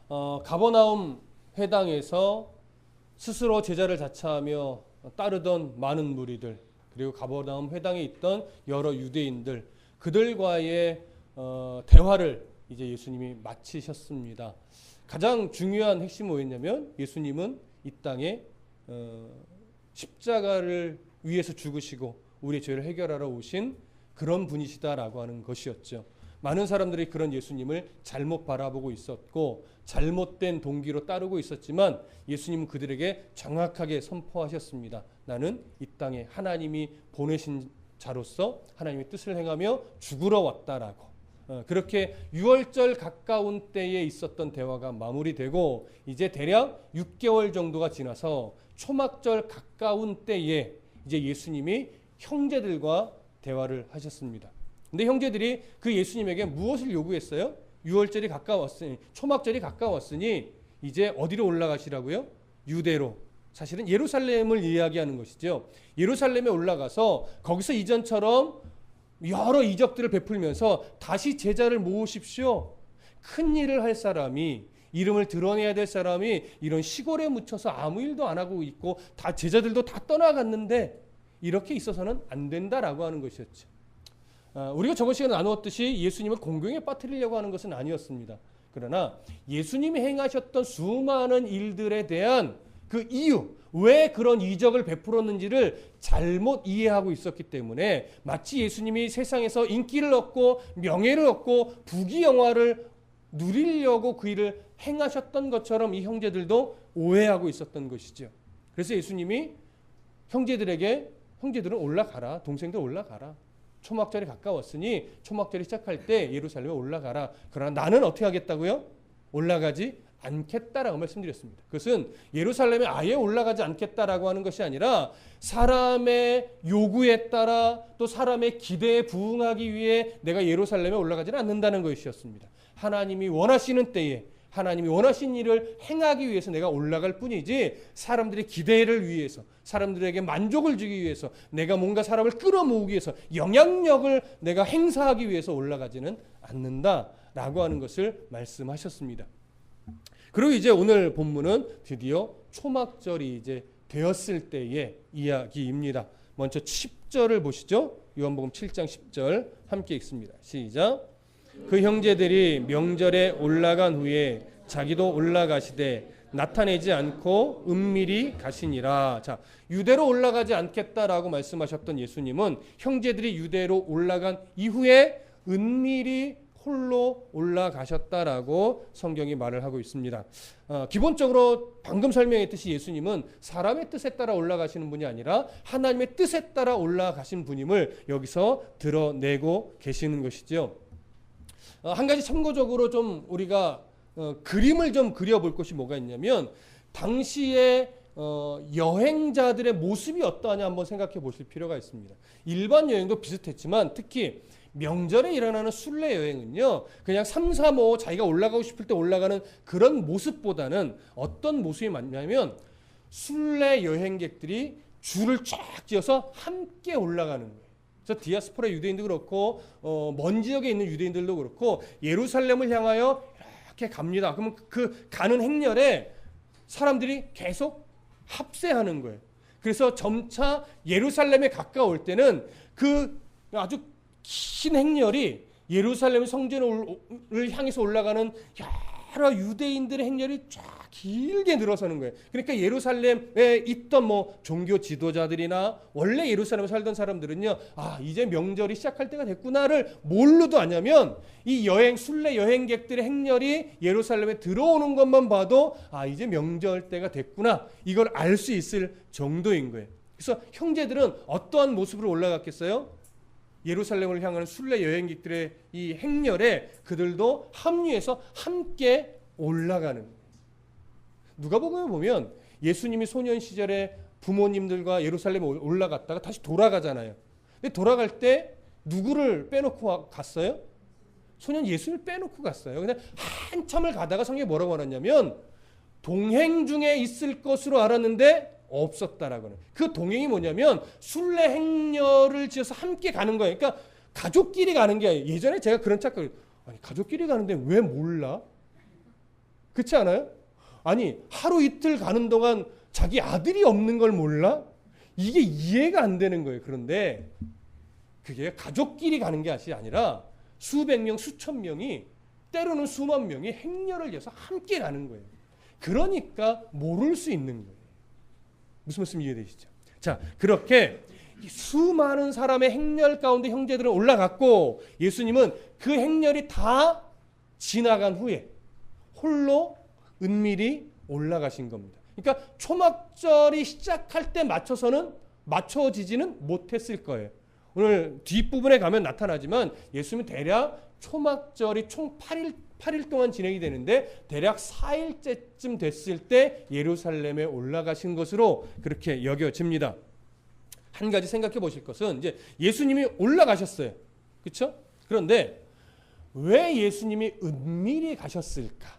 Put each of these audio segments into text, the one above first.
가버나움 회당에서 스스로 제자를 자처하며 따르던 많은 무리들, 그리고 가버나움 회당에 있던 여러 유대인들, 그들과의 대화를 이제 예수님이 마치셨습니다. 가장 중요한 핵심은 뭐였냐면 예수님은 이 땅에 십자가를 위해서 죽으시고 우리의 죄를 해결하러 오신 그런 분이시다라고 하는 것이었죠. 많은 사람들이 그런 예수님을 잘못 바라보고 있었고 잘못된 동기로 따르고 있었지만 예수님은 그들에게 정확하게 선포하셨습니다. 나는 이 땅에 하나님이 보내신 자로서 하나님의 뜻을 행하며 죽으러 왔다라고. 그렇게 유월절 가까운 때에 있었던 대화가 마무리되고 이제 대략 6개월 정도가 지나서 초막절 가까운 때에 이제 예수님이 형제들과 대화를 하셨습니다. 근데 형제들이 그 예수님에게 무엇을 요구했어요? 유월절이 가까웠으니, 초막절이 가까웠으니 이제 어디로 올라가시라고요? 유대로. 사실은 예루살렘을 이야기하는 것이죠. 예루살렘에 올라가서 거기서 이전처럼 여러 이적들을 베풀면서 다시 제자를 모으십시오. 큰 일을 할 사람이, 이름을 드러내야 될 사람이 이런 시골에 묻혀서 아무 일도 안 하고 있고 다 제자들도 다 떠나갔는데 이렇게 있어서는 안 된다라고 하는 것이었죠. 우리가 저번 시간에 나누었듯이 예수님을 공경에 빠뜨리려고 하는 것은 아니었습니다. 그러나 예수님이 행하셨던 수많은 일들에 대한 그 이유, 왜 그런 이적을 베풀었는지를 잘못 이해하고 있었기 때문에 마치 예수님이 세상에서 인기를 얻고 명예를 얻고 부귀영화를 누리려고 그 일을 행하셨던 것처럼 이 형제들도 오해하고 있었던 것이죠. 그래서 예수님이 형제들에게 형제들은 올라가라, 동생들 올라가라. 초막절이 가까웠으니 초막절이 시작할 때 예루살렘에 올라가라. 그러나 나는 어떻게 하겠다고요? 올라가지 않겠다라고 말씀드렸습니다. 그것은 예루살렘에 아예 올라가지 않겠다라고 하는 것이 아니라 사람의 요구에 따라 또 사람의 기대에 부응하기 위해 내가 예루살렘에 올라가지는 않는다는 것이었습니다. 하나님이 원하시는 때에 하나님이 원하신 일을 행하기 위해서 내가 올라갈 뿐이지 사람들의 기대를 위해서, 사람들에게 만족을 주기 위해서, 내가 뭔가 사람을 끌어모으기 위해서, 영향력을 내가 행사하기 위해서 올라가지는 않는다라고 하는 것을 말씀하셨습니다. 그리고 이제 오늘 본문은 드디어 초막절이 이제 되었을 때의 이야기입니다. 먼저 10절을 보시죠. 요한복음 7장 10절 함께 읽습니다. 시작. 그 형제들이 명절에 올라간 후에 자기도 올라가시되 나타내지 않고 은밀히 가시니라. 자, 유대로 올라가지 않겠다라고 말씀하셨던 예수님은 형제들이 유대로 올라간 이후에 은밀히 홀로 올라가셨다라고 성경이 말을 하고 있습니다. 기본적으로 방금 설명했듯이 예수님은 사람의 뜻에 따라 올라가시는 분이 아니라 하나님의 뜻에 따라 올라가신 분임을 여기서 드러내고 계시는 것이죠. 한 가지 참고적으로 좀 우리가 그림을 좀 그려볼 것이 뭐가 있냐면 당시에 여행자들의 모습이 어떠하냐 한번 생각해 보실 필요가 있습니다. 일반 여행도 비슷했지만 특히 명절에 일어나는 순례 여행은요, 그냥 3, 4, 5 자기가 올라가고 싶을 때 올라가는 그런 모습보다는 어떤 모습이 맞냐면 순례 여행객들이 줄을 쫙 지어서 함께 올라가는 거예요. 그래서 디아스포라 유대인도 그렇고 먼 지역에 있는 유대인들도 그렇고 예루살렘을 향하여 이렇게 갑니다. 그러면 그 가는 행렬에 사람들이 계속 합세하는 거예요. 그래서 점차 예루살렘에 가까울 때는 그 아주 긴 행렬이 예루살렘 성전을 향해서 올라가는 여러 유대인들의 행렬이 쫙 길게 늘어서는 거예요. 그러니까 예루살렘에 있던 뭐 종교 지도자들이나 원래 예루살렘에 살던 사람들은요, 아 이제 명절이 시작할 때가 됐구나를 뭘로도 아냐면 이 순례 여행객들의 행렬이 예루살렘에 들어오는 것만 봐도 아 이제 명절 때가 됐구나 이걸 알 수 있을 정도인 거예요. 그래서 형제들은 어떠한 모습으로 올라갔겠어요? 예루살렘을 향하는 순례 여행객들의 이 행렬에 그들도 합류해서 함께 올라가는 거예요. 누가복음에 보면 예수님이 소년 시절에 부모님들과 예루살렘에 올라갔다가 다시 돌아가잖아요. 근데 돌아갈 때 누구를 빼놓고 갔어요? 소년 예수를 빼놓고 갔어요. 근데 한참을 가다가 성경에 뭐라고 말하냐면 동행 중에 있을 것으로 알았는데 없었다라고 하는. 그 동행이 뭐냐면 순례 행렬을 지어서 함께 가는 거예요. 그러니까 가족끼리 가는 게 아니에요. 예전에 제가 그런 착각을, 아니 가족끼리 가는데 왜 몰라? 그렇지 않아요? 아니 하루 이틀 가는 동안 자기 아들이 없는 걸 몰라? 이게 이해가 안 되는 거예요. 그런데 그게 가족끼리 가는 게 아니라 수백 명, 수천 명이 때로는 수만 명이 행렬을 이어서 함께 가는 거예요. 그러니까 모를 수 있는 거예요. 무슨 말씀 이해되시죠? 자, 그렇게 수많은 사람의 행렬 가운데 형제들은 올라갔고 예수님은 그 행렬이 다 지나간 후에 홀로 은밀히 올라가신 겁니다. 그러니까 초막절이 시작할 때 맞춰지지는 못했을 거예요. 오늘 뒷부분에 가면 나타나지만 예수님은 대략 초막절이 총 8일 동안 진행이 되는데 대략 4일째쯤 됐을 때 예루살렘에 올라가신 것으로 그렇게 여겨집니다. 한 가지 생각해 보실 것은 이제 예수님이 올라가셨어요. 그렇죠? 그런데 왜 예수님이 은밀히 가셨을까?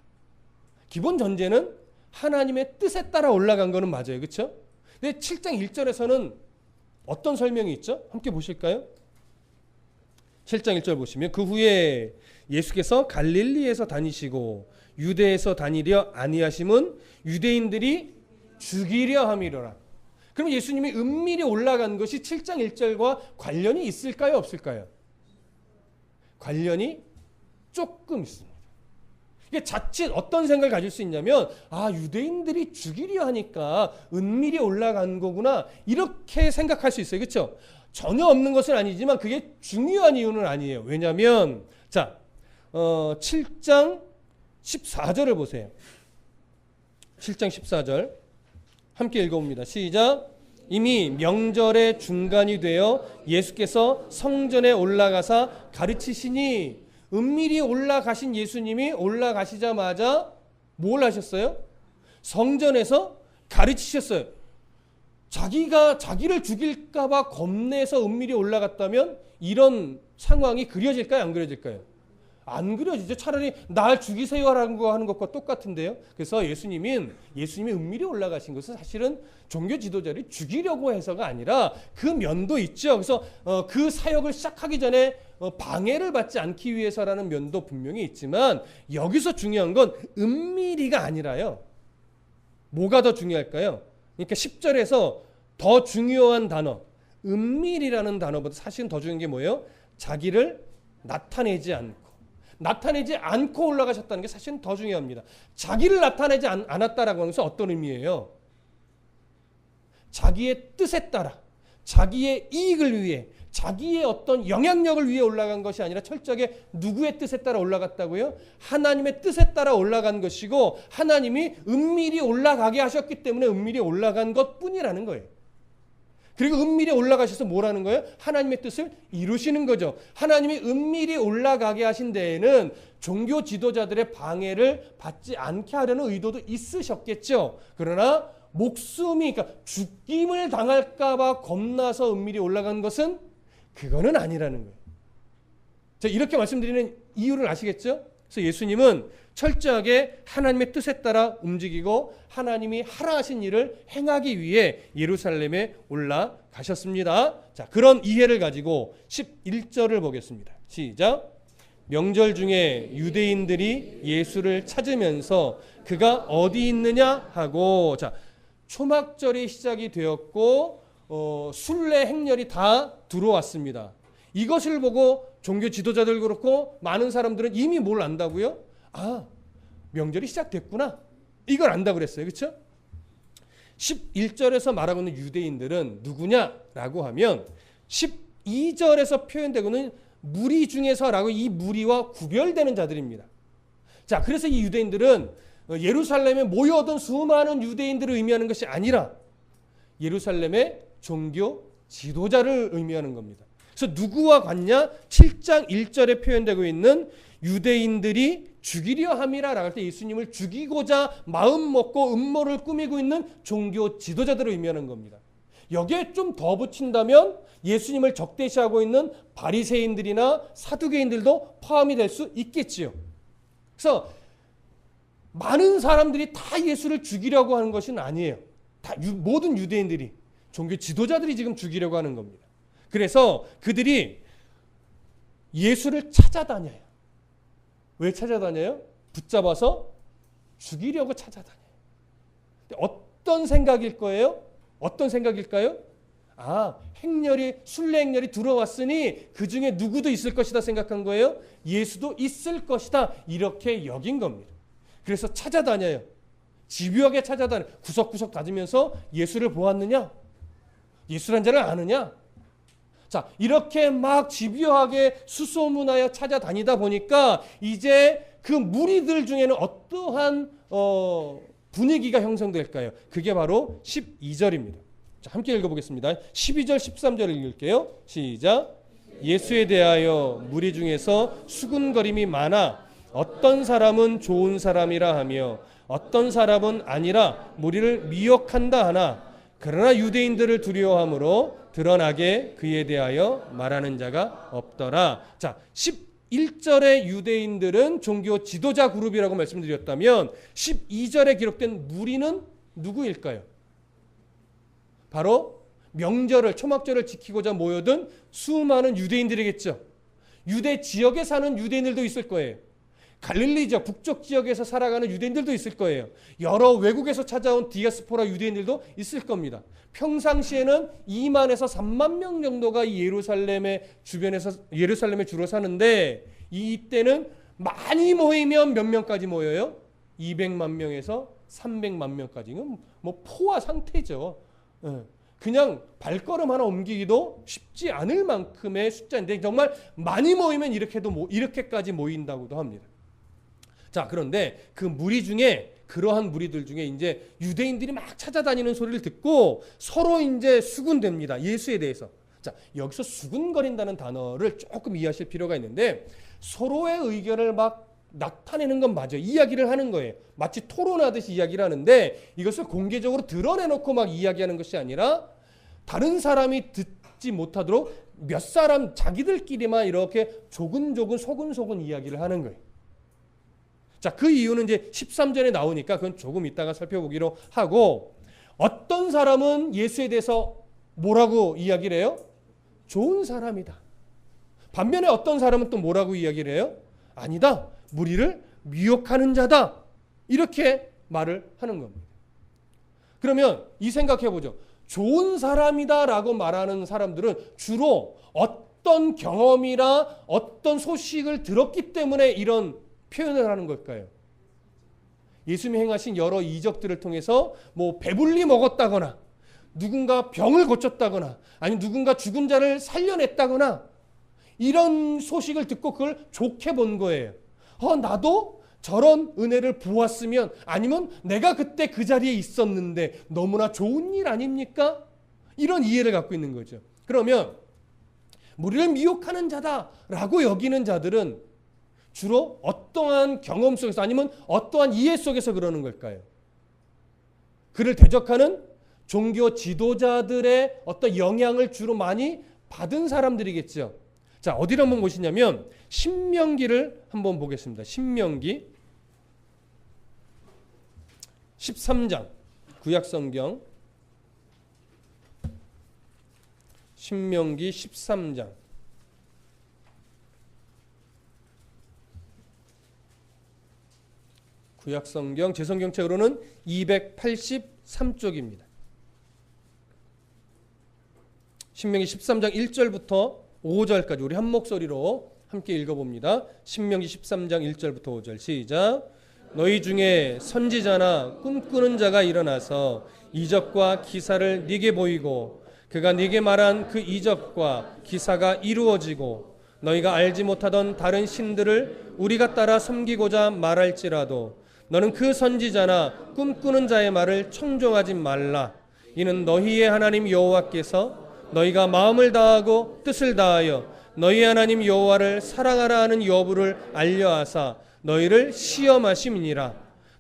기본 전제는 하나님의 뜻에 따라 올라간 거는 맞아요. 그렇죠? 근데 7장 1절에서는 어떤 설명이 있죠? 함께 보실까요? 7장 1절 보시면 그 후에 예수께서 갈릴리에서 다니시고 유대에서 다니려 아니하심은 유대인들이 죽이려 함이로라. 그럼 예수님이 은밀히 올라간 것이 7장 1절과 관련이 있을까요? 없을까요? 관련이 조금 있습니다. 이게 자칫 어떤 생각을 가질 수 있냐면 유대인들이 죽이려 하니까 은밀히 올라간 거구나 이렇게 생각할 수 있어요. 그렇죠? 전혀 없는 것은 아니지만 그게 중요한 이유는 아니에요. 왜냐하면 7장 14절을 보세요. 7장 14절 함께 읽어봅니다. 시작. 이미 명절의 중간이 되어 예수께서 성전에 올라가사 가르치시니 은밀히 올라가신 예수님이 올라가시자마자 뭘 하셨어요? 성전에서 가르치셨어요. 자기를 죽일까 봐 겁내서 은밀히 올라갔다면 이런 상황이 그려질까요? 안 그려질까요? 안 그려지죠. 차라리 날 죽이세요라고 하는 것과 똑같은데요. 그래서 예수님이 은밀히 올라가신 것은 사실은 종교 지도자를 죽이려고 해서가 아니라 그 면도 있죠. 그래서 그 사역을 시작하기 전에 방해를 받지 않기 위해서라는 면도 분명히 있지만 여기서 중요한 건 은밀히가 아니라요. 뭐가 더 중요할까요? 그러니까 10절에서 더 중요한 단어, 은밀이라는 단어보다 사실은 더 중요한 게 뭐예요? 자기를 나타내지 않고 올라가셨다는 게 사실은 더 중요합니다. 자기를 나타내지 않았다라고 하는 것은 어떤 의미예요? 자기의 뜻에 따라, 자기의 이익을 위해, 자기의 어떤 영향력을 위해 올라간 것이 아니라 철저하게 누구의 뜻에 따라 올라갔다고요? 하나님의 뜻에 따라 올라간 것이고 하나님이 은밀히 올라가게 하셨기 때문에 은밀히 올라간 것뿐이라는 거예요. 그리고 은밀히 올라가셔서 뭐라는 거예요? 하나님의 뜻을 이루시는 거죠. 하나님이 은밀히 올라가게 하신 데에는 종교 지도자들의 방해를 받지 않게 하려는 의도도 있으셨겠죠. 그러나 목숨이 그러니까 죽임을 당할까 봐 겁나서 은밀히 올라간 것은 그거는 아니라는 거예요. 자, 이렇게 말씀드리는 이유를 아시겠죠? 그래서 예수님은 철저하게 하나님의 뜻에 따라 움직이고 하나님이 하라 하신 일을 행하기 위해 예루살렘에 올라가셨습니다. 자, 그런 이해를 가지고 11절을 보겠습니다. 시작. 명절 중에 유대인들이 예수를 찾으면서 그가 어디 있느냐 하고, 자, 초막절이 시작이 되었고 순례 행렬이 다 들어왔습니다. 이것을 보고 종교 지도자들 그렇고 많은 사람들은 이미 뭘 안다고요? 명절이 시작됐구나. 이걸 안다고 그랬어요. 그렇죠? 11절에서 말하고 있는 유대인들은 누구냐라고 하면 12절에서 표현되고는 무리 중에서라고 이 무리와 구별되는 자들입니다. 자, 그래서 이 유대인들은 예루살렘에 모여든 수많은 유대인들을 의미하는 것이 아니라 예루살렘의 종교 지도자를 의미하는 겁니다. 그래서 누구와 같냐? 7장 1절에 표현되고 있는 유대인들이 죽이려 함이라라고 할 때 예수님을 죽이고자 마음 먹고 음모를 꾸미고 있는 종교 지도자들을 의미하는 겁니다. 여기에 좀 더 붙인다면 예수님을 적대시하고 있는 바리새인들이나 사두개인들도 포함이 될 수 있겠지요. 그래서 많은 사람들이 다 예수를 죽이려고 하는 것은 아니에요. 모든 유대인들이, 종교 지도자들이 지금 죽이려고 하는 겁니다. 그래서 그들이 예수를 찾아다녀요. 왜 찾아다녀요? 붙잡아서 죽이려고 찾아다녀요. 어떤 생각일 거예요? 어떤 생각일까요? 행렬이, 순례 행렬이 들어왔으니 그 중에 누구도 있을 것이다 생각한 거예요. 예수도 있을 것이다 이렇게 여긴 겁니다. 그래서 찾아다녀요. 집요하게 찾아다녀요. 구석구석 다니면서 예수를 보았느냐? 예수란 자를 아느냐? 자, 이렇게 막 집요하게 수소문하여 찾아다니다 보니까 이제 그 무리들 중에는 어떠한 분위기가 형성될까요? 그게 바로 12절입니다. 자, 함께 읽어보겠습니다. 12절 13절을 읽을게요. 시작. 예수에 대하여 무리 중에서 수군거림이 많아 어떤 사람은 좋은 사람이라 하며 어떤 사람은 아니라 무리를 미혹한다 하나 그러나 유대인들을 두려워함으로 드러나게 그에 대하여 말하는 자가 없더라. 자, 11절의 유대인들은 종교 지도자 그룹이라고 말씀드렸다면 12절에 기록된 무리는 누구일까요? 바로 명절을, 초막절을 지키고자 모여든 수많은 유대인들이겠죠. 유대 지역에 사는 유대인들도 있을 거예요. 갈릴리 지역, 북쪽 지역에서 살아가는 유대인들도 있을 거예요. 여러 외국에서 찾아온 디아스포라 유대인들도 있을 겁니다. 평상시에는 2만에서 3만 명 정도가 이 예루살렘의 주로 사는데 이때는 많이 모이면 몇 명까지 모여요? 200만 명에서 300만 명까지. 이건 뭐 포화 상태죠. 그냥 발걸음 하나 옮기기도 쉽지 않을 만큼의 숫자인데 정말 많이 모이면 이렇게까지 모인다고도 합니다. 자, 그런데 그 무리 중에 그러한 무리들 중에 이제 유대인들이 막 찾아다니는 소리를 듣고 서로 이제 수군됩니다. 예수에 대해서. 자, 여기서 수군거린다는 단어를 조금 이해하실 필요가 있는데 서로의 의견을 막 나타내는 건 맞아요. 이야기를 하는 거예요. 마치 토론하듯이 이야기를 하는데 이것을 공개적으로 드러내놓고 막 이야기하는 것이 아니라 다른 사람이 듣지 못하도록 몇 사람 자기들끼리만 이렇게 조근조근 소근소근 이야기를 하는 거예요. 자, 그 이유는 이제 13절에 나오니까 그건 조금 이따가 살펴보기로 하고 어떤 사람은 예수에 대해서 뭐라고 이야기를 해요? 좋은 사람이다. 반면에 어떤 사람은 또 뭐라고 이야기를 해요? 아니다. 무리를 미혹하는 자다. 이렇게 말을 하는 겁니다. 그러면 이 생각해보죠. 좋은 사람이다라고 말하는 사람들은 주로 어떤 경험이나 어떤 소식을 들었기 때문에 이런 표현을 하는 걸까요? 예수님이 행하신 여러 이적들을 통해서 뭐 배불리 먹었다거나 누군가 병을 고쳤다거나 아니면 누군가 죽은 자를 살려냈다거나 이런 소식을 듣고 그걸 좋게 본 거예요. 나도 저런 은혜를 보았으면 아니면 내가 그때 그 자리에 있었는데 너무나 좋은 일 아닙니까? 이런 이해를 갖고 있는 거죠. 그러면 무리를 미혹하는 자다라고 여기는 자들은 주로 어떠한 경험 속에서 아니면 어떠한 이해 속에서 그러는 걸까요? 그를 대적하는 종교 지도자들의 어떤 영향을 주로 많이 받은 사람들이겠죠. 자, 어디를 한번 보시냐면 신명기를 한번 보겠습니다. 신명기 13장 구약성경 신명기 13장 구약성경 제 성경책으로는 283쪽입니다. 신명기 13장 1절부터 5절까지 우리 한 목소리로 함께 읽어봅니다. 신명기 13장 1절부터 5절 시작. 너희 중에 선지자나 꿈꾸는 자가 일어나서 이적과 기사를 네게 보이고 그가 네게 말한 그 이적과 기사가 이루어지고 너희가 알지 못하던 다른 신들을 우리가 따라 섬기고자 말할지라도 너는 그 선지자나 꿈꾸는 자의 말을 청종하지 말라. 이는 너희의 하나님 여호와께서 너희가 마음을 다하고 뜻을 다하여 너희 하나님 여호와를 사랑하라 하는 여부를 알려하사 너희를 시험하심이니라.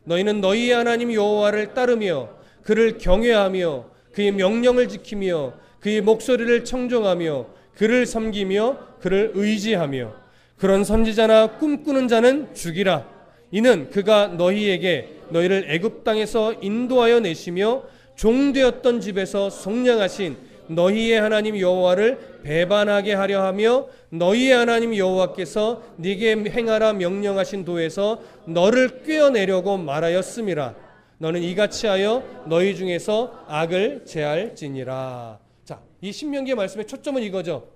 너희는 너희의 하나님 여호와를 따르며 그를 경외하며 그의 명령을 지키며 그의 목소리를 청종하며 그를 섬기며 그를 의지하며 그런 선지자나 꿈꾸는 자는 죽이라. 이는 그가 너희에게 너희를 애굽 땅에서 인도하여 내시며 종되었던 집에서 속량하신 너희의 하나님 여호와를 배반하게 하려 하며 너희의 하나님 여호와께서 네게 행하라 명령하신 도에서 너를 꿰어내려고 말하였음이라. 너는 이같이 하여 너희 중에서 악을 제할지니라. 자, 이 신명기의 말씀의 초점은 이거죠.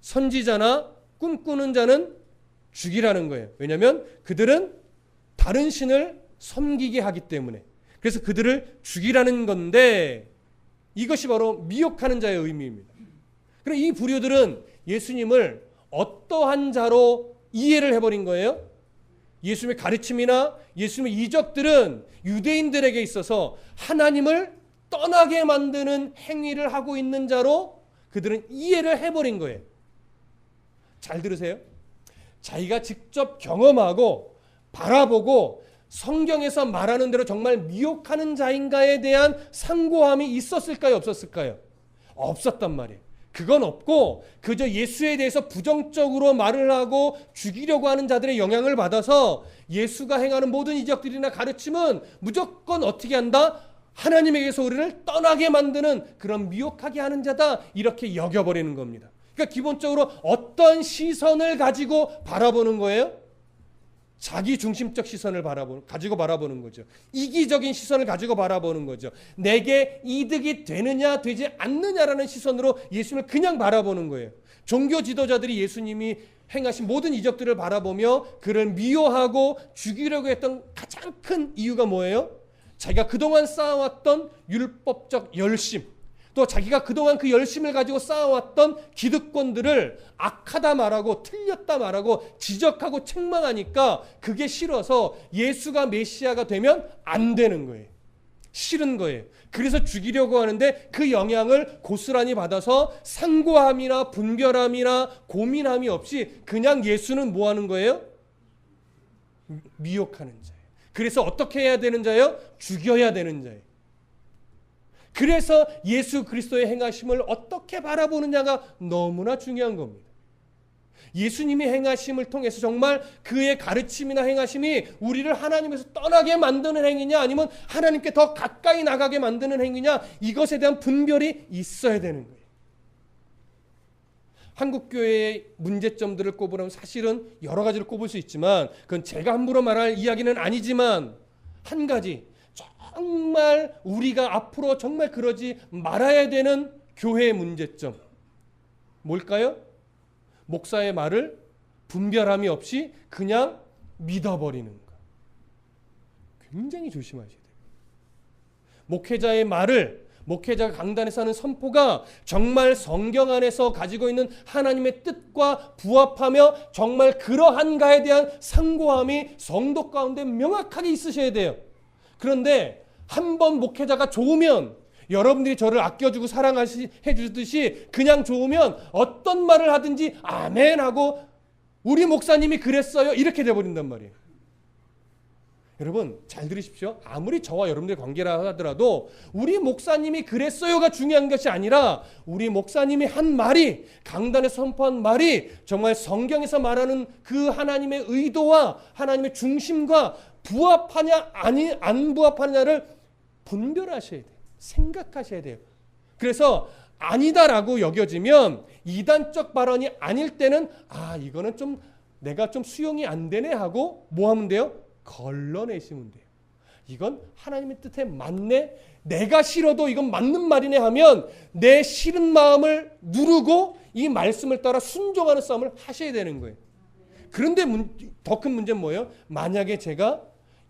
선지자나 꿈꾸는 자는 죽이라는 거예요. 왜냐하면 그들은 다른 신을 섬기게 하기 때문에. 그래서 그들을 죽이라는 건데 이것이 바로 미혹하는 자의 의미입니다. 그럼 이 부류들은 예수님을 어떠한 자로 이해를 해버린 거예요? 예수님의 가르침이나 예수님의 이적들은 유대인들에게 있어서 하나님을 떠나게 만드는 행위를 하고 있는 자로 그들은 이해를 해버린 거예요. 잘 들으세요. 자기가 직접 경험하고 바라보고 성경에서 말하는 대로 정말 미혹하는 자인가에 대한 상고함이 있었을까요? 없었을까요? 없었단 말이에요. 그건 없고 그저 예수에 대해서 부정적으로 말을 하고 죽이려고 하는 자들의 영향을 받아서 예수가 행하는 모든 이적들이나 가르침은 무조건 어떻게 한다? 하나님에게서 우리를 떠나게 만드는 그런 미혹하게 하는 자다, 이렇게 여겨버리는 겁니다. 그러니까 기본적으로 어떤 시선을 가지고 바라보는 거예요? 자기 중심적 시선을 가지고 바라보는 거죠. 이기적인 시선을 가지고 바라보는 거죠. 내게 이득이 되느냐 되지 않느냐라는 시선으로 예수님을 그냥 바라보는 거예요. 종교 지도자들이 예수님이 행하신 모든 이적들을 바라보며 그를 미워하고 죽이려고 했던 가장 큰 이유가 뭐예요? 자기가 그동안 쌓아왔던 율법적 열심, 또 자기가 그동안 그 열심을 가지고 쌓아왔던 기득권들을 악하다 말하고 틀렸다 말하고 지적하고 책망하니까 그게 싫어서 예수가 메시아가 되면 안 되는 거예요. 싫은 거예요. 그래서 죽이려고 하는데 그 영향을 고스란히 받아서 상고함이나 분별함이나 고민함이 없이 그냥 예수는 뭐 하는 거예요? 미혹하는 자예요. 그래서 어떻게 해야 되는 자예요? 죽여야 되는 자예요. 그래서 예수 그리스도의 행하심을 어떻게 바라보느냐가 너무나 중요한 겁니다. 예수님이 행하심을 통해서 정말 그의 가르침이나 행하심이 우리를 하나님에서 떠나게 만드는 행위냐 아니면 하나님께 더 가까이 나가게 만드는 행위냐, 이것에 대한 분별이 있어야 되는 거예요. 한국교회의 문제점들을 꼽으라면 사실은 여러 가지를 꼽을 수 있지만 그건 제가 함부로 말할 이야기는 아니지만 한 가지, 정말 우리가 앞으로 정말 그러지 말아야 되는 교회의 문제점 뭘까요? 목사의 말을 분별함이 없이 그냥 믿어버리는 것. 굉장히 조심하셔야 돼요. 목회자의 말을, 목회자가 강단에서 하는 선포가 정말 성경 안에서 가지고 있는 하나님의 뜻과 부합하며 정말 그러한가에 대한 상고함이 성도 가운데 명확하게 있으셔야 돼요. 그런데 한번 목회자가 좋으면, 여러분들이 저를 아껴주고 사랑해 주듯이 그냥 좋으면 어떤 말을 하든지 아멘 하고 우리 목사님이 그랬어요 이렇게 돼버린단 말이에요. 여러분 잘 들으십시오. 아무리 저와 여러분들의 관계라 하더라도 우리 목사님이 그랬어요가 중요한 것이 아니라 우리 목사님이 한 말이, 강단에서 선포한 말이 정말 성경에서 말하는 그 하나님의 의도와 하나님의 중심과 부합하냐 아니 안 부합하냐를 분별하셔야 돼요. 생각하셔야 돼요. 그래서 아니다라고 여겨지면, 이단적 발언이 아닐 때는 이거는 좀 내가 좀 수용이 안 되네 하고 뭐 하면 돼요? 걸러내시면 돼요. 이건 하나님의 뜻에 맞네, 내가 싫어도 이건 맞는 말이네 하면 내 싫은 마음을 누르고 이 말씀을 따라 순종하는 싸움을 하셔야 되는 거예요. 그런데 더 큰 문제는 뭐예요? 만약에 제가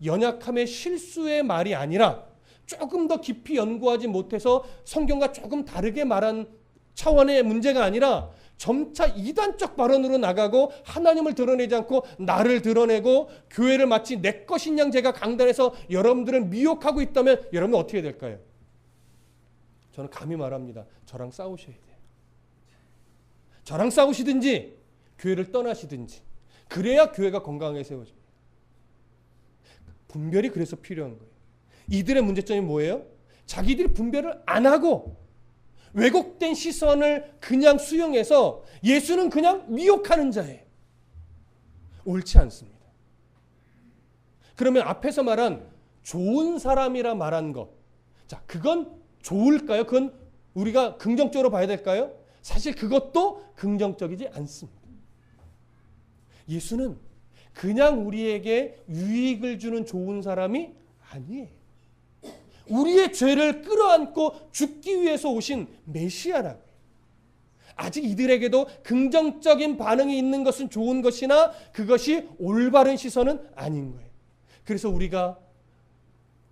연약함의 실수의 말이 아니라 조금 더 깊이 연구하지 못해서 성경과 조금 다르게 말한 차원의 문제가 아니라 점차 이단적 발언으로 나가고 하나님을 드러내지 않고 나를 드러내고 교회를 마치 내 것인 양 제가 강단에서 여러분들을 미혹하고 있다면 여러분은 어떻게 될까요? 저는 감히 말합니다. 저랑 싸우셔야 돼요. 저랑 싸우시든지 교회를 떠나시든지, 그래야 교회가 건강하게 세워집니다. 분별이 그래서 필요한 거예요. 이들의 문제점이 뭐예요? 자기들이 분별을 안 하고 왜곡된 시선을 그냥 수용해서 예수는 그냥 미혹하는 자예요. 옳지 않습니다. 그러면 앞에서 말한 좋은 사람이라 말한 것, 자, 그건 좋을까요? 그건 우리가 긍정적으로 봐야 될까요? 사실 그것도 긍정적이지 않습니다. 예수는 그냥 우리에게 유익을 주는 좋은 사람이 아니에요. 우리의 죄를 끌어안고 죽기 위해서 오신 메시아라고요. 아직 이들에게도 긍정적인 반응이 있는 것은 좋은 것이나 그것이 올바른 시선은 아닌 거예요. 그래서 우리가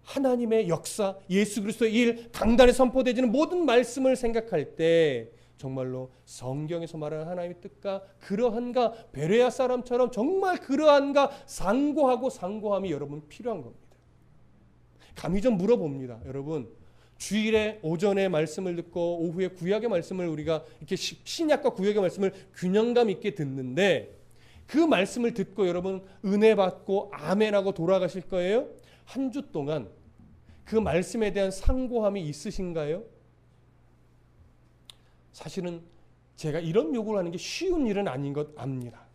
하나님의 역사, 예수 그리스도의 일, 강단에 선포되지는 모든 말씀을 생각할 때 정말로 성경에서 말하는 하나님의 뜻과 그러한가, 베레아 사람처럼 정말 그러한가 상고하고 상고함이 여러분 필요한 겁니다. 감히 좀 물어봅니다. 여러분, 주일에 오전에 말씀을 듣고 오후에 구약의 말씀을 우리가 이렇게 신약과 구약의 말씀을 균형감 있게 듣는데 그 말씀을 듣고 여러분 은혜 받고 아멘하고 돌아가실 거예요? 한 주 동안 그 말씀에 대한 상고함이 있으신가요? 사실은 제가 이런 요구를 하는 게 쉬운 일은 아닌 것 압니다.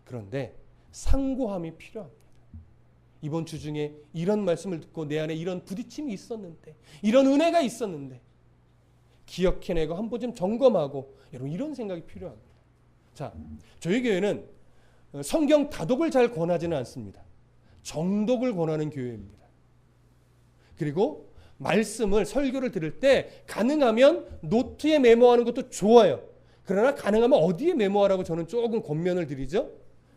그런데 상고함이 필요합니다. 이번 주 중에 이런 말씀을 듣고 내 안에 이런 부딪힘이 있었는데, 이런 은혜가 있었는데 기억해내고 한 번 좀 점검하고, 여러분 이런 생각이 필요합니다. 자, 저희 교회는 성경 다독을 잘 권하지는 않습니다. 정독을 권하는 교회입니다. 그리고 말씀을, 설교를 들을 때 가능하면 노트에 메모하는 것도 좋아요. 그러나 가능하면 어디에 메모하라고 저는 조금 권면을 드리죠?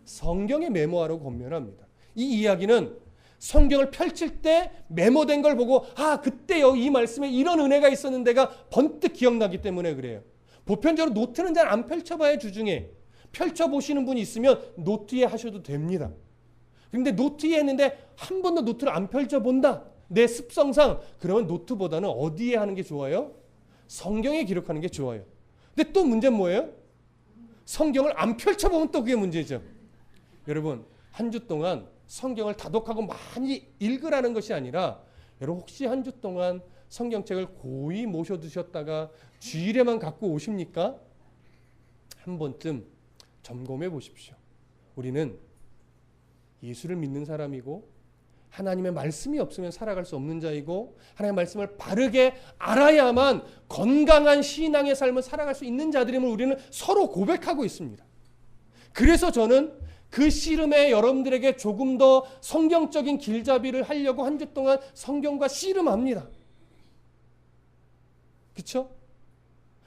성경에 메모하라고 권면합니다. 이 이야기는 성경을 펼칠 때 메모된 걸 보고 그때 이 말씀에 이런 은혜가 있었는데가 번뜩 기억나기 때문에 그래요. 보편적으로 노트는 잘 안 펼쳐봐요. 주중에 펼쳐보시는 분이 있으면 노트에 하셔도 됩니다. 그런데 노트에 했는데 한 번도 노트를 안 펼쳐본다, 내 습성상, 그러면 노트보다는 어디에 하는 게 좋아요? 성경에 기록하는 게 좋아요. 근데 또 문제는 뭐예요? 성경을 안 펼쳐보면 또 그게 문제죠. 여러분, 한 주 동안 성경을 다독하고 많이 읽으라는 것이 아니라, 여러분 혹시 한 주 동안 성경책을 고이 모셔두셨다가 주일에만 갖고 오십니까? 한 번쯤 점검해 보십시오. 우리는 예수를 믿는 사람이고 하나님의 말씀이 없으면 살아갈 수 없는 자이고 하나님의 말씀을 바르게 알아야만 건강한 신앙의 삶을 살아갈 수 있는 자들임을 우리는 서로 고백하고 있습니다. 그래서 저는 그 씨름에 여러분들에게 조금 더 성경적인 길잡이를 하려고 한 주 동안 성경과 씨름합니다. 그렇죠?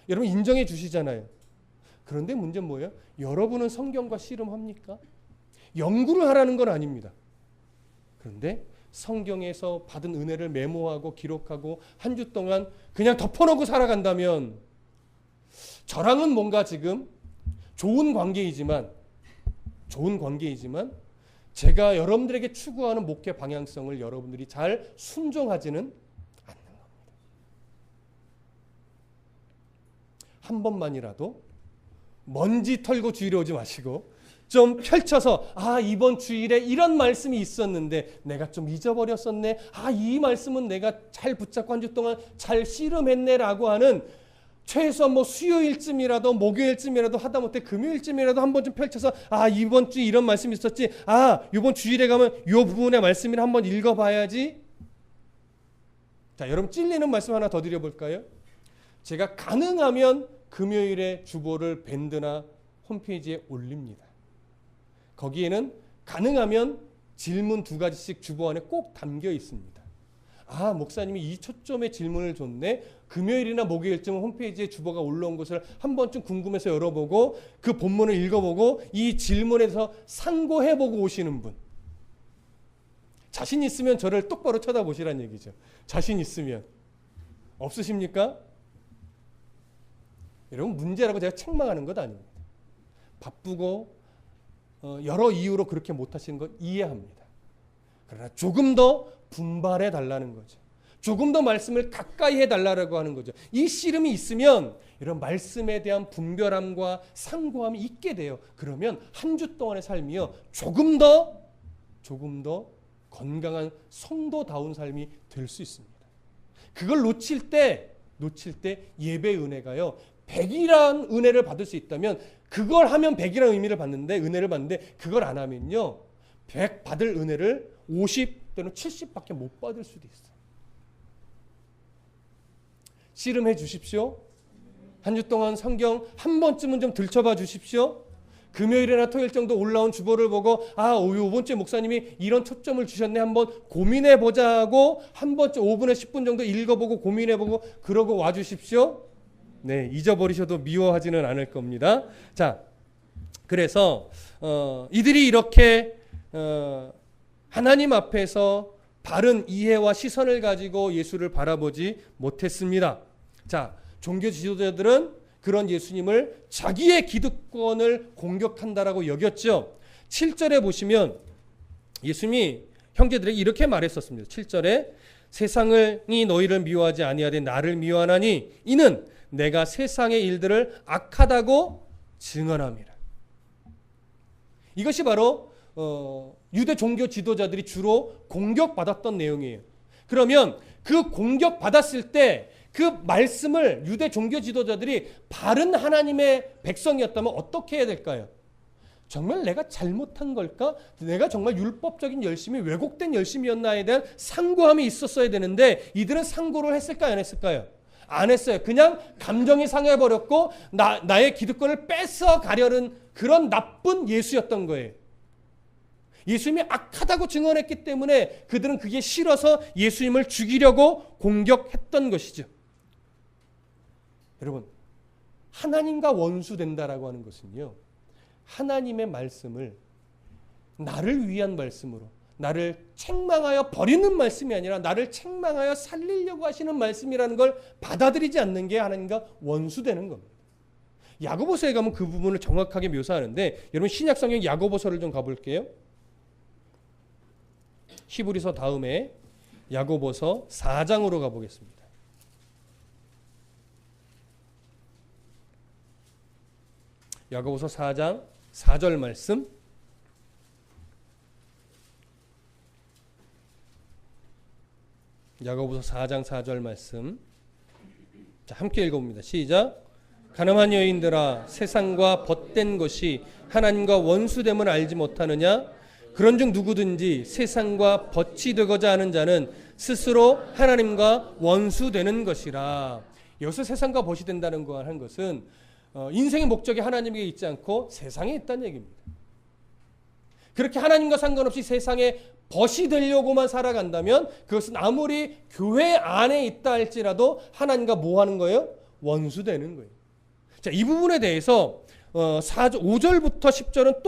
여러분 인정해 주시잖아요. 그런데 문제는 뭐예요? 여러분은 성경과 씨름합니까? 연구를 하라는 건 아닙니다. 그런데 성경에서 받은 은혜를 메모하고 기록하고 한 주 동안 그냥 덮어놓고 살아간다면 저랑은 뭔가 지금 좋은 관계이지만 제가 여러분들에게 추구하는 목회 방향성을 여러분들이 잘 순종하지는 않는 겁니다. 한 번만이라도 먼지 털고 주일에 오지 마시고 좀 펼쳐서 이번 주일에 이런 말씀이 있었는데 내가 좀 잊어버렸었네. 이 말씀은 내가 잘 붙잡고 한 주 동안 잘 씨름했네라고 하는, 최소한 수요일쯤이라도 목요일쯤이라도 하다못해 금요일쯤이라도 한번 좀 펼쳐서 이번 주에 이런 말씀이 있었지, 이번 주일에 가면 이 부분의 말씀을 한번 읽어봐야지. 자, 여러분 찔리는 말씀 하나 더 드려볼까요? 제가 가능하면 금요일에 주보를 밴드나 홈페이지에 올립니다. 거기에는 가능하면 질문 2가지씩 주보 안에 꼭 담겨 있습니다. 목사님이 이 초점의 질문을 줬네. 금요일이나 목요일쯤 홈페이지에 주보가 올라온 것을 한 번쯤 궁금해서 열어보고 그 본문을 읽어보고 이 질문에서 상고해보고 오시는 분, 자신 있으면 저를 똑바로 쳐다보시란 얘기죠. 자신 있으면. 없으십니까? 여러분, 문제라고 제가 책망하는 것 아닙니다. 바쁘고 여러 이유로 그렇게 못하시는 것 이해합니다. 그러나 조금 더 분발해 달라는 거죠. 조금 더 말씀을 가까이 해달라고 하는 거죠. 이 씨름이 있으면 이런 말씀에 대한 분별함과 상고함이 있게 돼요. 그러면 한 주 동안의 삶이요, 조금 더 건강한 성도다운 삶이 될 수 있습니다. 그걸 놓칠 때 예배 은혜가요, 100이라는 은혜를 받을 수 있다면 그걸 하면 100이라는 은혜를 받는데 그걸 안 하면요 100 받을 은혜를 50 또는 70밖에 못 받을 수도 있어요. 씨름해 주십시오. 한 주 동안 성경 한 번쯤은 좀 들춰봐 주십시오. 금요일이나 토요일 정도 올라온 주보를 보고 이번 주에 목사님이 이런 초점을 주셨네, 한번 고민해 보자 하고 한 번쯤 5분에 10분 정도 읽어보고 고민해보고 그러고 와주십시오. 네, 잊어버리셔도 미워하지는 않을 겁니다. 자, 그래서 이들이 이렇게 하나님 앞에서 바른 이해와 시선을 가지고 예수를 바라보지 못했습니다. 자, 종교 지도자들은 그런 예수님을 자기의 기득권을 공격한다라고 여겼죠. 7절에 보시면 예수님이 형제들에게 이렇게 말했었습니다. 7절에 세상이 너희를 미워하지 아니하되 나를 미워하나니 이는 내가 세상의 일들을 악하다고 증언함이라. 이것이 바로 유대 종교 지도자들이 주로 공격받았던 내용이에요. 그러면 그 공격받았을 때 그 말씀을 유대 종교 지도자들이 바른 하나님의 백성이었다면 어떻게 해야 될까요? 정말 내가 잘못한 걸까? 내가 정말 율법적인 열심이 왜곡된 열심이었나에 대한 상고함이 있었어야 되는데 이들은 상고를 했을까요? 안 했을까요? 안 했어요. 그냥 감정이 상해버렸고 나의 기득권을 뺏어 가려는 그런 나쁜 예수였던 거예요. 예수님이 악하다고 증언했기 때문에 그들은 그게 싫어서 예수님을 죽이려고 공격했던 것이죠. 여러분, 하나님과 원수된다라고 하는 것은요, 하나님의 말씀을 나를 위한 말씀으로, 나를 책망하여 버리는 말씀이 아니라 나를 책망하여 살리려고 하시는 말씀이라는 걸 받아들이지 않는 게 하나님과 원수되는 겁니다. 야고보서에 가면 그 부분을 정확하게 묘사하는데, 여러분 신약성경 야고보서를 좀 가볼게요. 히브리서 다음에 야고보서 4장으로 가보겠습니다. 야고보서 4장 4절 말씀. 야고보서 4장 4절 말씀. 자, 함께 읽어봅니다. 시작. 가늠한 여인들아, 세상과 벗된 것이 하나님과 원수됨을 알지 못하느냐? 그런즉 누구든지 세상과 벗이 되고자 하는 자는 스스로 하나님과 원수되는 것이라. 여기서 세상과 벗이 된다는 거 하는 것은 인생의 목적이 하나님에게 있지 않고 세상에 있다는 얘기입니다. 그렇게 하나님과 상관없이 세상에 벗이 되려고만 살아간다면 그것은 아무리 교회 안에 있다 할지라도 하나님과 뭐 하는 거예요? 원수되는 거예요. 자, 이 부분에 대해서 5절부터 10절은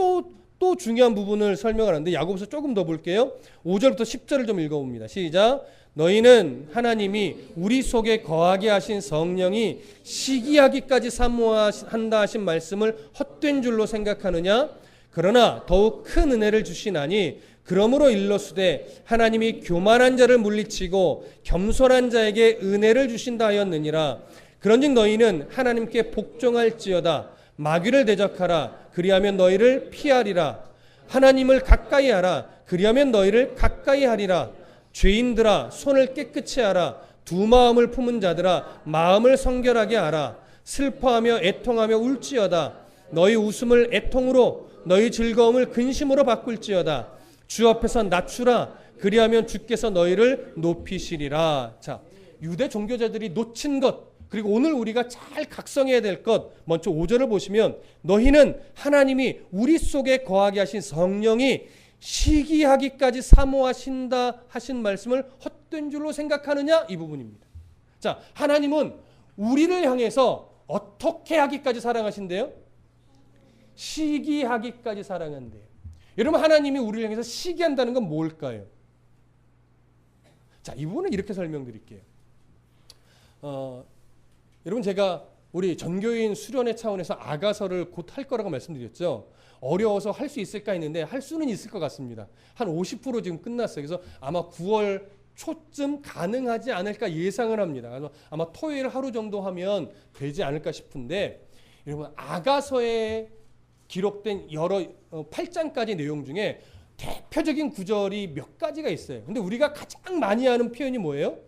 또 중요한 부분을 설명하는데 야고보서 조금 더 볼게요. 5절부터 10절을 좀 읽어봅니다. 시작. 너희는 하나님이 우리 속에 거하게 하신 성령이 시기하기까지 사모한다 하신 말씀을 헛된 줄로 생각하느냐? 그러나 더욱 큰 은혜를 주시나니 그러므로 일러스되 하나님이 교만한 자를 물리치고 겸손한 자에게 은혜를 주신다 하였느니라. 그런즉 너희는 하나님께 복종할지어다. 마귀를 대적하라. 그리하면 너희를 피하리라. 하나님을 가까이 하라. 그리하면 너희를 가까이 하리라. 죄인들아, 손을 깨끗이 하라. 두 마음을 품은 자들아, 마음을 성결하게 하라. 슬퍼하며 애통하며 울지어다. 너희 웃음을 애통으로, 너희 즐거움을 근심으로 바꿀지어다. 주 앞에서 낮추라. 그리하면 주께서 너희를 높이시리라. 자, 유대 종교자들이 놓친 것, 그리고 오늘 우리가 잘 각성해야 될 것, 먼저 5절을 보시면 너희는 하나님이 우리 속에 거하게 하신 성령이 시기하기까지 사모하신다 하신 말씀을 헛된 줄로 생각하느냐? 이 부분입니다. 자, 하나님은 우리를 향해서 어떻게 하기까지 사랑하신대요? 시기하기까지 사랑한대요. 여러분, 하나님이 우리를 향해서 시기한다는 건 뭘까요? 자, 이 부분은 이렇게 설명드릴게요. 여러분, 제가 우리 전교인 수련회 차원에서 아가서를 곧 할 거라고 말씀드렸죠. 어려워서 할 수 있을까 했는데 할 수는 있을 것 같습니다. 한 50% 지금 끝났어요. 그래서 아마 9월 초쯤 가능하지 않을까 예상을 합니다. 그래서 아마 토요일 하루 정도 하면 되지 않을까 싶은데, 여러분, 아가서에 기록된 여러 8장까지 내용 중에 대표적인 구절이 몇 가지가 있어요. 근데 우리가 가장 많이 하는 표현이 뭐예요?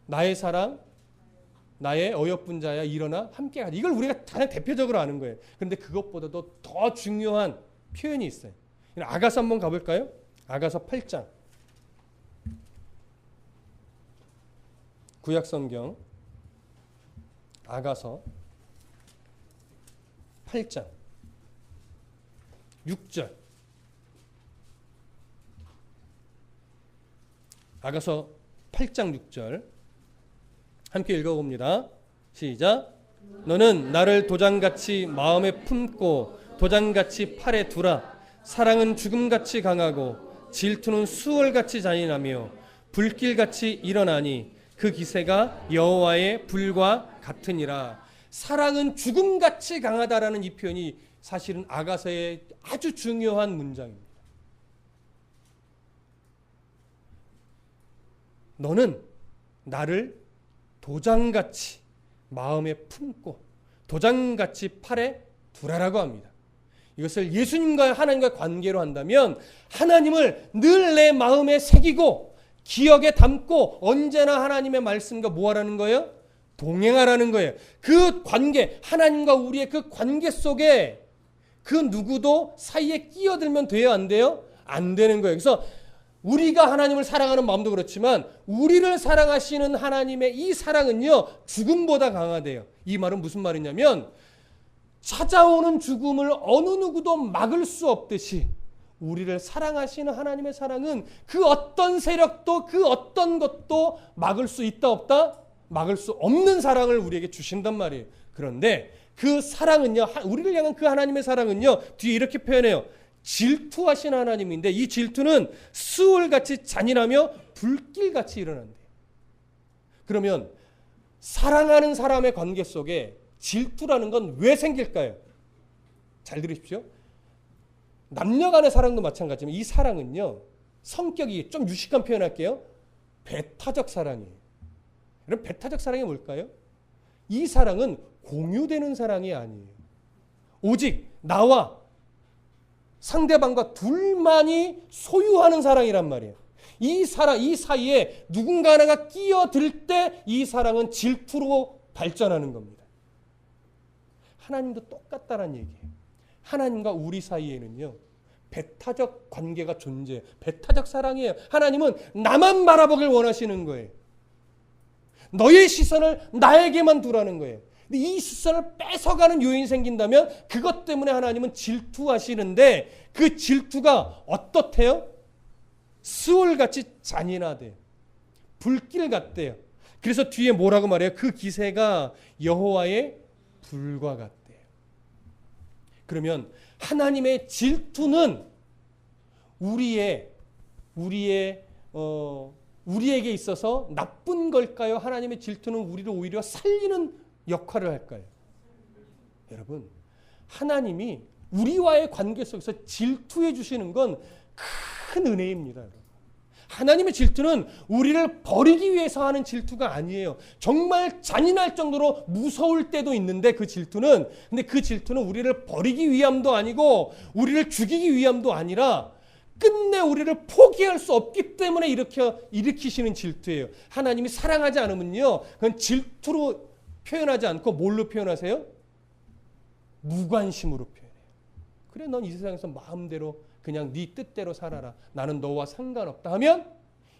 나의 사랑, 나의 어여쁜 자야 일어나 함께 하자. 이걸 우리가 가장 대표적으로 아는 거예요. 그런데 그것보다도 더 중요한 표현이 있어요. 아가서 한번 가볼까요? 아가서 8장. 구약성경 아가서 8장 6절. 아가서 8장 6절 함께 읽어봅니다. 시작. 너는 나를 도장같이 마음에 품고 도장같이 팔에 두라. 사랑은 죽음같이 강하고 질투는 수월같이 잔인하며 불길같이 일어나니 그 기세가 여호와의 불과 같으니라. 사랑은 죽음같이 강하다라는 이 표현이 사실은 아가서의 아주 중요한 문장입니다. 너는 나를 도장같이 마음에 품고 도장같이 팔에 두라라고 합니다. 이것을 예수님과 하나님과의 관계로 한다면 하나님을 늘 내 마음에 새기고 기억에 담고 언제나 하나님의 말씀과 뭐 하라는 거예요? 동행하라는 거예요. 그 관계, 하나님과 우리의 그 관계 속에 그 누구도 사이에 끼어들면 돼요? 안 돼요? 안 되는 거예요. 그래서 우리가 하나님을 사랑하는 마음도 그렇지만 우리를 사랑하시는 하나님의 이 사랑은요, 죽음보다 강하대요. 이 말은 무슨 말이냐면 찾아오는 죽음을 어느 누구도 막을 수 없듯이 우리를 사랑하시는 하나님의 사랑은 그 어떤 세력도 그 어떤 것도 막을 수 있다 없다? 막을 수 없는 사랑을 우리에게 주신단 말이에요. 그런데 그 사랑은요, 우리를 향한 그 하나님의 사랑은요, 뒤에 이렇게 표현해요. 질투하신 하나님인데 이 질투는 수월같이 잔인하며 불길같이 일어난대요. 그러면 사랑하는 사람의 관계 속에 질투라는 건 왜 생길까요? 잘 들으십시오. 남녀 간의 사랑도 마찬가지지만 이 사랑은요, 성격이 좀 유식한 표현할게요. 배타적 사랑이에요. 여러분, 배타적 사랑이 뭘까요? 이 사랑은 공유되는 사랑이 아니에요. 오직 나와 상대방과 둘만이 소유하는 사랑이란 말이에요. 이 사랑, 이 사이에 누군가 하나가 끼어들 때 이 사랑은 질투로 발전하는 겁니다. 하나님도 똑같다는 얘기예요. 하나님과 우리 사이에는요, 배타적 관계가 존재해요. 배타적 사랑이에요. 하나님은 나만 바라보길 원하시는 거예요. 너의 시선을 나에게만 두라는 거예요. 근데 이 시선을 뺏어가는 요인이 생긴다면 그것 때문에 하나님은 질투하시는데 그 질투가 어떻대요? 수월같이 잔인하대요. 불길 같대요. 그래서 뒤에 뭐라고 말해요? 그 기세가 여호와의 불과 같대요. 그러면 하나님의 질투는 우리에게 있어서 나쁜 걸까요? 하나님의 질투는 우리를 오히려 살리는 역할을 할까요? 여러분, 하나님이 우리와의 관계 속에서 질투해 주시는 건 큰 은혜입니다. 여러분. 하나님의 질투는 우리를 버리기 위해서 하는 질투가 아니에요. 정말 잔인할 정도로 무서울 때도 있는데 그 질투는, 근데 그 질투는 우리를 버리기 위함도 아니고 우리를 죽이기 위함도 아니라 끝내 우리를 포기할 수 없기 때문에 일으키시는 질투예요. 하나님이 사랑하지 않으면요, 그건 질투로 표현하지 않고 뭘로 표현하세요? 무관심으로 표현해요. 그래, 넌 이 세상에서 마음대로 그냥 네 뜻대로 살아라. 나는 너와 상관없다 하면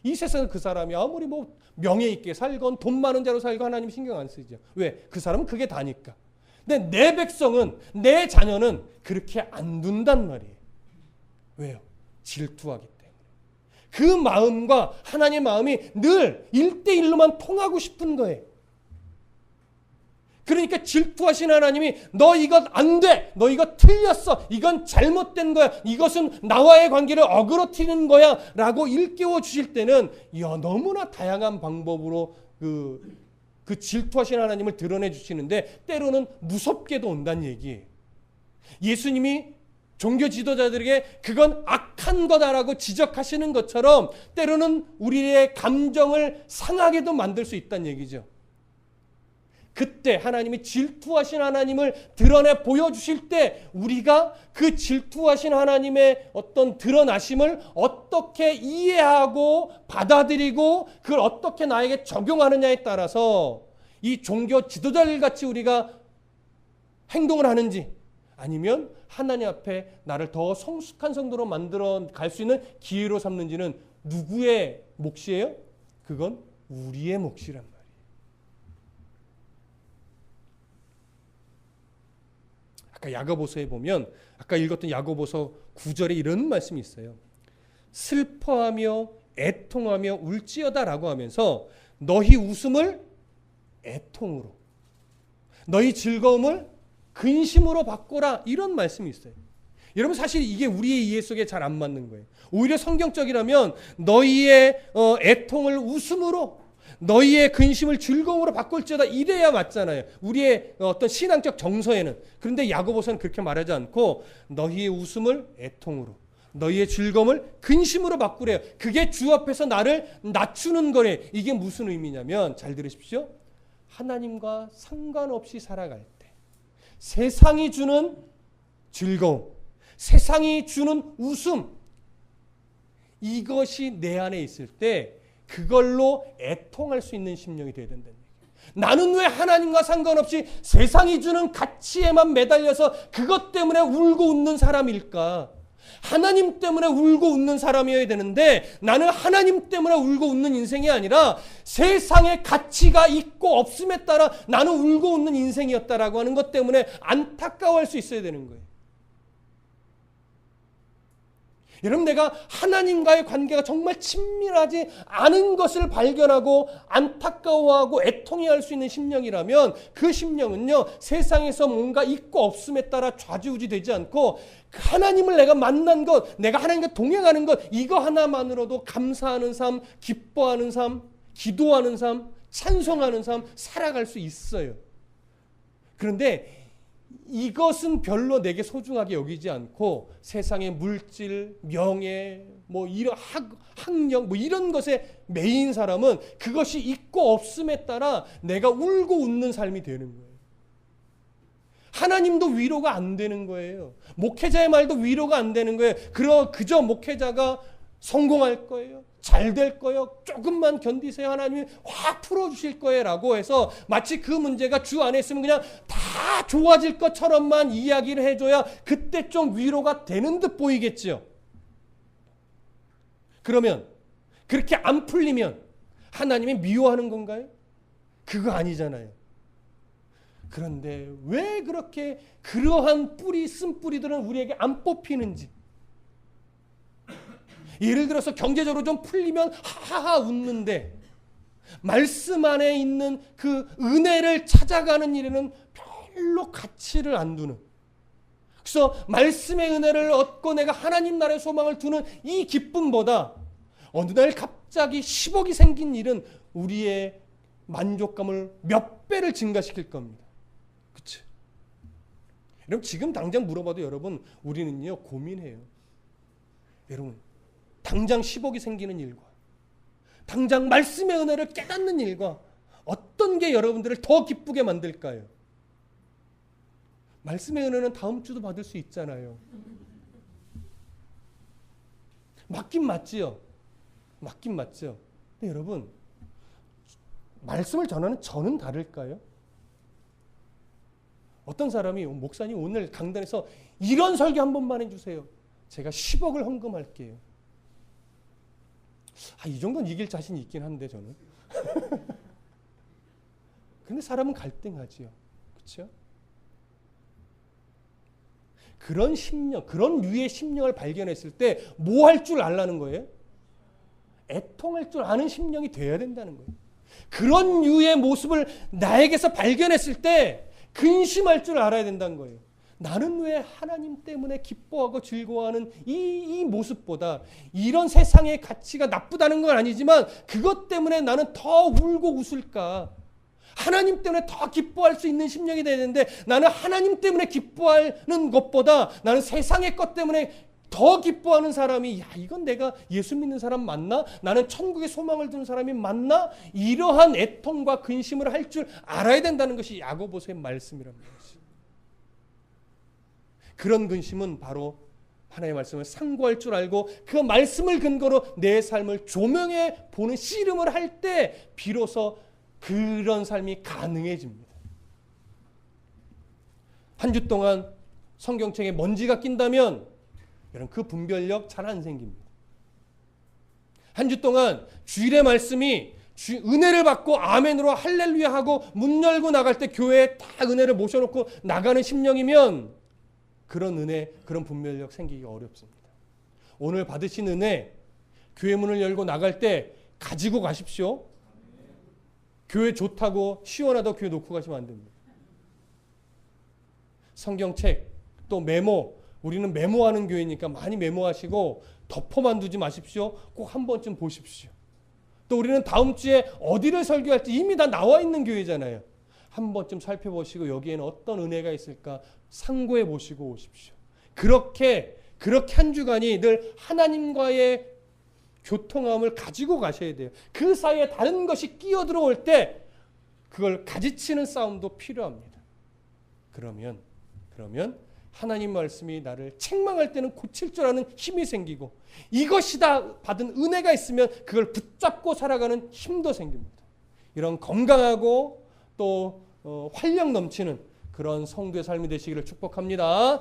이 세상에 그 사람이 아무리 뭐 명예 있게 살건 돈 많은 자로 살건 하나님 신경 안 쓰죠. 왜? 그 사람은 그게 다니까. 근데 내 백성은, 내 자녀는 그렇게 안 둔단 말이에요. 왜요? 질투하기 때문에. 그 마음과 하나님의 마음이 늘 1대1로만 통하고 싶은 거예요. 그러니까 질투하신 하나님이 너 이것 안 돼. 너 이거 틀렸어. 이건 잘못된 거야. 이것은 나와의 관계를 어그러뜨리는 거야. 라고 일깨워 주실 때는 너무나 다양한 방법으로 그 질투하신 하나님을 드러내 주시는데 때로는 무섭게도 온다는 얘기예요. 예수님이 종교 지도자들에게 그건 악한 거다라고 지적하시는 것처럼 때로는 우리의 감정을 상하게도 만들 수 있다는 얘기죠. 그때 하나님이 질투하신 하나님을 드러내 보여주실 때 우리가 그 질투하신 하나님의 어떤 드러나심을 어떻게 이해하고 받아들이고 그걸 어떻게 나에게 적용하느냐에 따라서 이 종교 지도자들 같이 우리가 행동을 하는지 아니면 하나님 앞에 나를 더 성숙한 성도로 만들어 갈 수 있는 기회로 삼는지는 누구의 몫이에요? 그건 우리의 몫이란 말이에요. 아까 야고보서에 보면 아까 읽었던 야고보서 9절에 이런 말씀이 있어요. 슬퍼하며 애통하며 울지어다라고 하면서 너희 웃음을 애통으로, 너희 즐거움을 근심으로 바꿔라, 이런 말씀이 있어요. 여러분, 사실 이게 우리의 이해 속에 잘 안 맞는 거예요. 오히려 성경적이라면 너희의 애통을 웃음으로, 너희의 근심을 즐거움으로 바꿀지어다, 이래야 맞잖아요. 우리의 어떤 신앙적 정서에는. 그런데 야고보서는 그렇게 말하지 않고 너희의 웃음을 애통으로, 너희의 즐거움을 근심으로 바꾸래요. 그게 주 앞에서 나를 낮추는 거래. 이게 무슨 의미냐면, 잘 들으십시오. 하나님과 상관없이 살아갈 때 세상이 주는 즐거움, 세상이 주는 웃음, 이것이 내 안에 있을 때 그걸로 애통할 수 있는 심령이 되어야 된다는 얘기예요. 나는 왜 하나님과 상관없이 세상이 주는 가치에만 매달려서 그것 때문에 울고 웃는 사람일까? 하나님 때문에 울고 웃는 사람이어야 되는데 나는 하나님 때문에 울고 웃는 인생이 아니라 세상의 가치가 있고 없음에 따라 나는 울고 웃는 인생이었다라고 하는 것 때문에 안타까워할 수 있어야 되는 거예요. 여러분, 내가 하나님과의 관계가 정말 친밀하지 않은 것을 발견하고 안타까워하고 애통해할 수 있는 심령이라면 그 심령은요, 세상에서 뭔가 있고 없음에 따라 좌지우지 되지 않고 하나님을 내가 만난 것, 내가 하나님과 동행하는 것, 이거 하나만으로도 감사하는 삶, 기뻐하는 삶, 기도하는 삶, 찬송하는 삶 살아갈 수 있어요. 그런데 이것은 별로 내게 소중하게 여기지 않고 세상의 물질, 명예, 뭐 이런 학력, 뭐 이런 것에 매인 사람은 그것이 있고 없음에 따라 내가 울고 웃는 삶이 되는 거예요. 하나님도 위로가 안 되는 거예요. 목회자의 말도 위로가 안 되는 거예요. 그저 목회자가 성공할 거예요. 잘 될 거예요. 조금만 견디세요. 하나님이 확 풀어주실 거예요. 라고 해서 마치 그 문제가 주 안에 있으면 그냥 다 좋아질 것처럼만 이야기를 해줘야 그때 좀 위로가 되는 듯 보이겠죠. 그러면 그렇게 안 풀리면 하나님이 미워하는 건가요? 그거 아니잖아요. 그런데 왜 그렇게 그러한 쓴뿌리들은 우리에게 안 뽑히는지, 예를 들어서 경제적으로 좀 풀리면 하하하 웃는데 말씀 안에 있는 그 은혜를 찾아가는 일에는 별로 가치를 안 두는, 그래서 말씀의 은혜를 얻고 내가 하나님 나라의 소망을 두는 이 기쁨보다 어느 날 갑자기 10억이 생긴 일은 우리의 만족감을 몇 배를 증가시킬 겁니다. 그치? 여러분, 지금 당장 물어봐도 여러분, 우리는요 고민해요. 여러분, 당장 10억이 생기는 일과 당장 말씀의 은혜를 깨닫는 일과 어떤 게 여러분들을 더 기쁘게 만들까요? 말씀의 은혜는 다음 주도 받을 수 있잖아요. 맞긴 맞지요. 맞긴 맞죠. 근데 여러분, 말씀을 전하는 저는 다를까요? 어떤 사람이 목사님 오늘 강단에서 이런 설교 한 번만 해주세요. 제가 10억을 헌금할게요. 이 정도는 이길 자신이 있긴 한데 저는. 근데 사람은 갈등하지요. 그렇죠? 그런 심령, 그런 류의 심령을 발견했을 때 뭐 할 줄 알라는 거예요? 애통할 줄 아는 심령이 되어야 된다는 거예요. 그런 류의 모습을 나에게서 발견했을 때 근심할 줄 알아야 된다는 거예요. 나는 왜 하나님 때문에 기뻐하고 즐거워하는 이 모습보다 이런 세상의 가치가 나쁘다는 건 아니지만 그것 때문에 나는 더 울고 웃을까? 하나님 때문에 더 기뻐할 수 있는 심령이 돼야 되는데 나는 하나님 때문에 기뻐하는 것보다 나는 세상의 것 때문에 더 기뻐하는 사람이, 이건 내가 예수 믿는 사람 맞나? 나는 천국의 소망을 두는 사람이 맞나? 이러한 애통과 근심을 할 줄 알아야 된다는 것이 야고보서의 말씀이랍니다. 그런 근심은 바로 하나님의 말씀을 상고할 줄 알고 그 말씀을 근거로 내 삶을 조명해 보는 씨름을 할 때 비로소 그런 삶이 가능해집니다. 한 주 동안 성경책에 먼지가 낀다면 여러분, 그 분별력 잘 안 생깁니다. 한 주 동안 주일의 말씀이 은혜를 받고 아멘으로 할렐루야 하고 문 열고 나갈 때 교회에 딱 은혜를 모셔놓고 나가는 심령이면 그런 은혜, 그런 분별력 생기기 어렵습니다. 오늘 받으신 은혜, 교회 문을 열고 나갈 때 가지고 가십시오. 교회 좋다고 시원하다고 교회 놓고 가시면 안 됩니다. 성경책, 또 메모, 우리는 메모하는 교회니까 많이 메모하시고 덮어만 두지 마십시오. 꼭 한 번쯤 보십시오. 또 우리는 다음 주에 어디를 설교할지 이미 다 나와 있는 교회잖아요. 한 번쯤 살펴보시고 여기에는 어떤 은혜가 있을까 상고해 보시고 오십시오. 그렇게 한 주간이 늘 하나님과의 교통함을 가지고 가셔야 돼요. 그 사이에 다른 것이 끼어 들어올 때 그걸 가지치는 싸움도 필요합니다. 그러면 하나님 말씀이 나를 책망할 때는 고칠 줄 아는 힘이 생기고 이것이다 받은 은혜가 있으면 그걸 붙잡고 살아가는 힘도 생깁니다. 이런 건강하고 또 활력 넘치는 그런 성도의 삶이 되시기를 축복합니다.